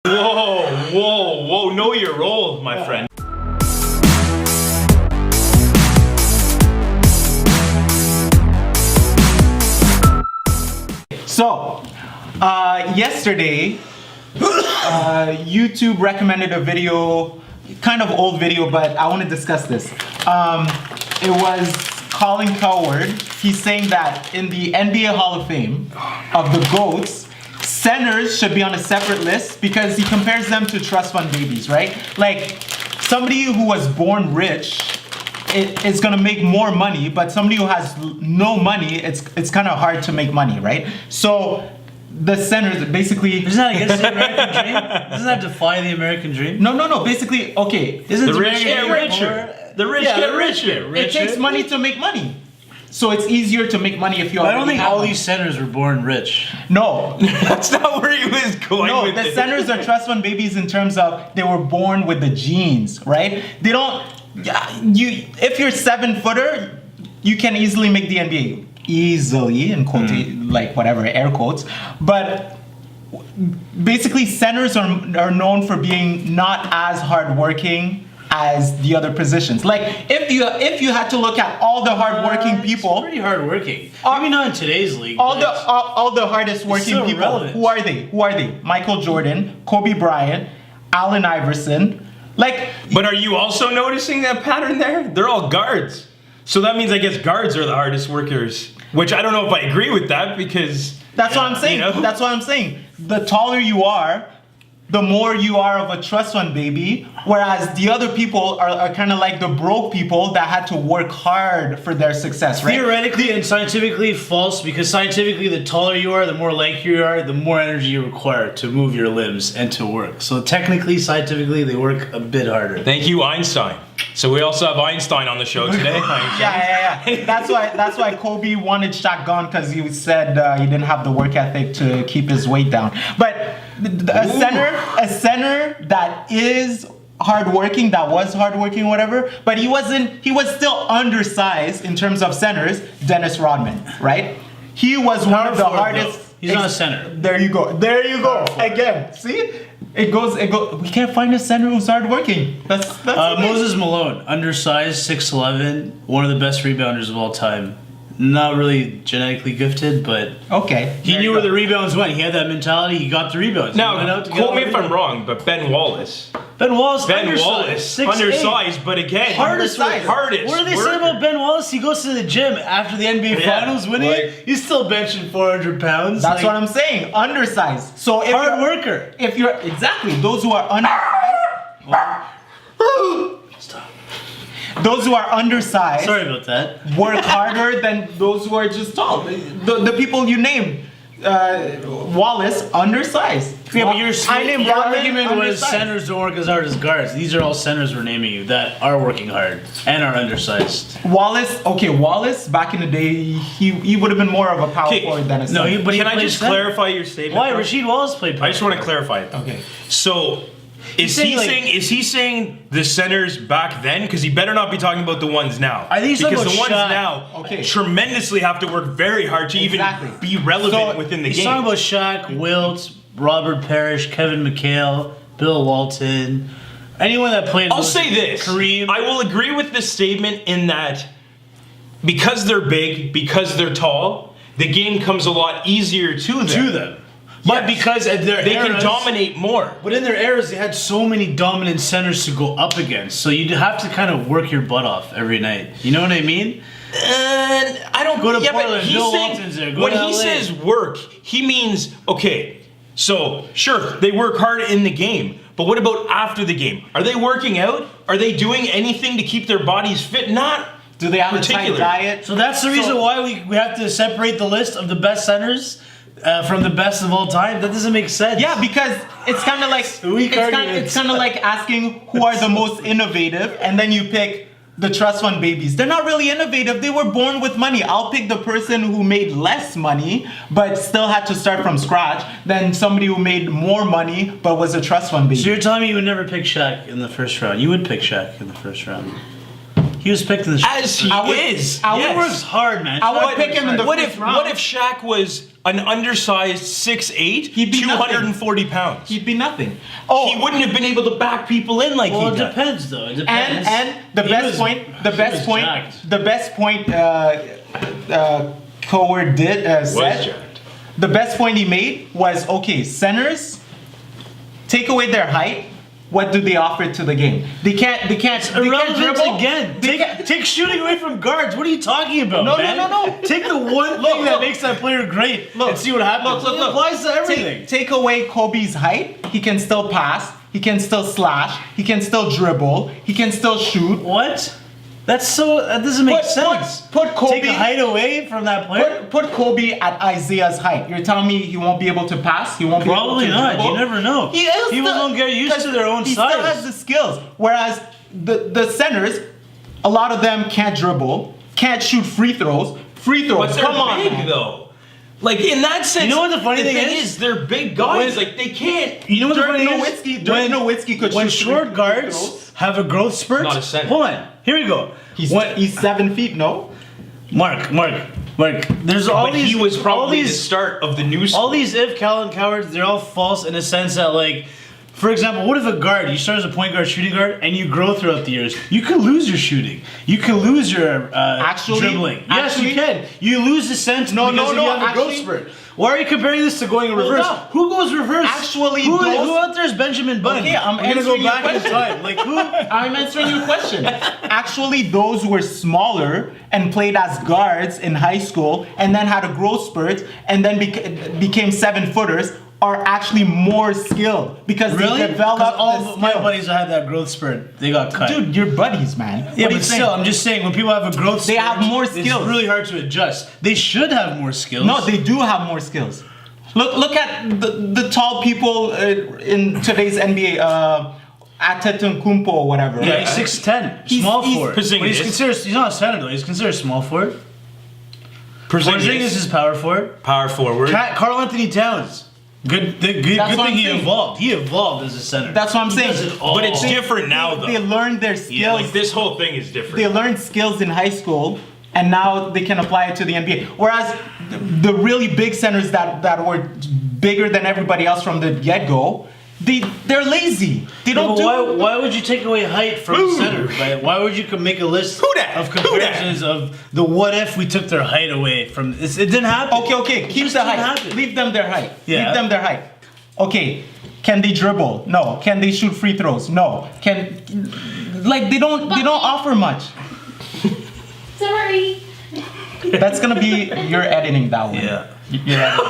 Whoa, know your role, my friend. So, yesterday, YouTube recommended a video, kind of old video, but I want to discuss this. It was Colin Cowherd. He's saying that in the NBA Hall of Fame of the GOATs, centers should be on a separate list because he compares them to trust fund babies, right? Like, somebody who was born rich is gonna make more money, but somebody who has no money, it's kind of hard to make money, right? So the centers basically... Isn't that against the American dream? Doesn't that defy the American dream? No. Basically, okay. Isn't The rich get richer. The rich get richer. It takes money to make money. So it's easier to make money if you already I don't think have all money. these centers were born rich. No. That's not where he was going No, with the it. centers are trust fund babies in terms of they were born with the genes, right? They don't... If you're 7-footer, you can easily make the NBA. Easily, in quote, like whatever, air quotes. But basically, centers are known for being not as hardworking as the other positions. Like, if you had to look at all the hardworking people, It's pretty hardworking. Maybe not in today's league. all the hardest working still people, relevant. who are they? Michael Jordan, Kobe Bryant, Allen Iverson. Like, But are you also noticing that pattern there? They're all guards. So that means I guess guards are the hardest workers. Which I don't know if I agree with that because... that's what I'm saying. You know? That's what I'm saying. The taller you are, the more you are of a trust fund baby, whereas the other people are kind of like the broke people that had to work hard for their success, right? Theoretically and scientifically false, because scientifically the taller you are, the more lanky you are, the more energy you require to move your limbs and to work. So technically, scientifically, they work a bit harder. Thank you, Einstein. So we also have Einstein on the show today. Yeah. That's why Kobe wanted Shaq gone, because he said he didn't have the work ethic to keep his weight down. But a center that is hardworking, that was hardworking, whatever, but he was still undersized in terms of centers. Dennis Rodman, right? He was one of the hardest. He's not a center. There you go. Again, see? It goes. We can't find a center who's hardworking. That's Moses Malone, undersized, 6'11", one of the best rebounders of all time. Not really genetically gifted, but okay. he knew where the rebounds went. He had that mentality. He got the rebounds. Now, quote me if I'm wrong, but Ben Wallace, undersized, but again, hardest. What do they say about Ben Wallace? He goes to the gym after the NBA Finals winning. He's still benching 400 pounds. That's what I'm saying. Undersized. So if hard worker. If you're exactly those who are undersized. Stop. Those who are undersized. Sorry about that. Work harder than those who are just tall. The people you named. Wallace, undersized. Yeah, but your argument was undersized. centers don't work as hard as guards. These are all centers we're naming you that are working hard and are undersized. Wallace, back in the day, he would have been more of a power forward than a center. Can I just clarify your statement? Why? Rasheed Wallace played power I just want to clarify it. Okay. So, is he saying the centers back then? Because he better not be talking about the ones now. I think he's talking because the about ones Shaq. now tremendously have to work very hard to even be relevant within the game. He's talking about Shaq, Wilt, Robert Parrish, Kevin McHale, Bill Walton, anyone that played. I'll say this. Kareem. I will agree with this statement in that because they're big, because they're tall, the game comes a lot easier to them. But because at their they eras, can dominate more. But in their eras, they had so many dominant centers to go up against. So you'd have to kind of work your butt off every night. You know what I mean? I don't go to Portland. Portland. Bill Walton's there. When he says work, he means, okay, so sure, they work hard in the game. But what about after the game? Are they working out? Are they doing anything to keep their bodies fit? Not do they have a tight diet? So that's the reason why we have to separate the list of the best centers from the best of all time. That doesn't make sense. Yeah, because it's kind of like it's kind of like asking who are the most innovative, and then you pick the trust fund babies. They're not really innovative. They were born with money. I'll pick the person who made less money but still had to start from scratch than somebody who made more money but was a trust fund baby. So you're telling me you would never pick Shaq in the first round? You would pick Shaq in the first round. He was picked in the as he is. He works hard, man. I would pick him in the first round. What if Shaq was an undersized 6'8", He'd be 240 pounds. He'd be nothing. Oh, He wouldn't have been able to back people in like Well, he it does. depends though. It depends. and the He best was- point, he was jacked. Coward did Was said. jacked. The best point he made was, okay, centers take away their height. What do they offer to the game? They can't Irrelevant dribble again. They can't- Take shooting away from guards. What are you talking about, No, man? no. Take the one Look, thing that look. makes that player great Look, and see what happens. look. It applies to everything. Take away Kobe's height. He can still pass. He can still slash. He can still dribble. He can still shoot. What? That doesn't make sense. Put Kobe. Take height away from that player. Put Kobe at Isaiah's height. You're telling me he won't be able to pass? He won't Probably be able to not. dribble? You never know. People don't get used to their own he size. He still has the skills. Whereas the centers, a lot of them can't dribble, can't shoot free throws. But they're come on, big man. though. Like in that sense, You know what the funny thing is? They're big guys. When- like they can't. You know what the Dirk funny Nowitzki- is? Dirk Nowitzki could when shoot short free guards throws. have a growth spurt. Not a center. Hold on. Here we go. He's 7 feet, no? Mark. There's all But these. he was all probably the these. start of the new school. All these if Callan cowards, they're all false in the sense that, like, for example, what if a guard, you start as a point guard, shooting guard, and you grow throughout the years? You could lose your shooting. You could lose your dribbling. Yes, you can. You lose the sense because you have a growth spurt. Why are you comparing this to going in reverse? up. Who goes reverse? Actually, who those- out there is Benjamin Button? Okay, I'm We're gonna go answering your back in question. time. Like who? I'm answering your question. Actually, those who were smaller and played as guards in high school and then had a growth spurt and then became 7-footers are actually more skilled because Really? they developed all the of my skill. buddies that had that growth spurt, they got cut. Dude, you're buddies, man. Yeah, What are you but saying? still, I'm just saying, when people have a growth They spurt, have more skills. It's really hard to adjust. They should have more skills. No, they do have more skills. Look at the tall people in today's NBA. Antetokounmpo or whatever. Yeah, right? he's 6'10", He's- small he's- forward. But he's considered. He's not a center though. He's considered a small forward. Porzingis is power forward. Power forward. Carl Anthony Towns. Good thing what I'm he saying. evolved. He evolved as a center. That's what I'm He saying. does it all. But it's different now, though. They learned their skills. Yeah, like this whole thing is different. They learned skills in high school and now they can apply it to the NBA. Whereas the really big centers that were bigger than everybody else from the get-go, they're lazy. They don't do. Why would you take away height from a center? Right? Why would you make a list Who dat? of Who dat? comparisons of the what if we took their height away from? It didn't happen. Okay. Keep just the didn't height. happen. Leave them their height. Yeah. Leave them their height. Okay. Can they dribble? No. Can they shoot free throws? No. They don't offer much. Sorry. That's gonna be your editing that one. Yeah. Your editing.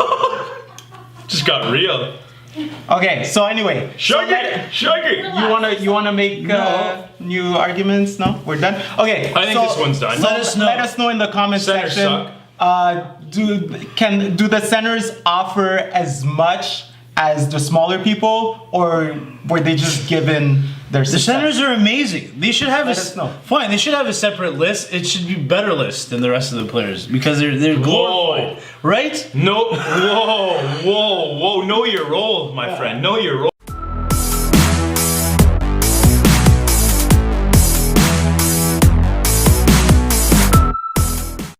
Just got real. Okay. So anyway. Shug it. You wanna make new arguments? No, we're done. Okay. I think this one's done. Let us know. Let us know in the comment Centers section. Do the centers offer as much as the smaller people, or were they just given their The success? centers are amazing. They should have Let us know. fine. They should have a separate list. It should be better list than the rest of the players because they're glorified, right? No. Whoa. Know your role, my friend. Know your role.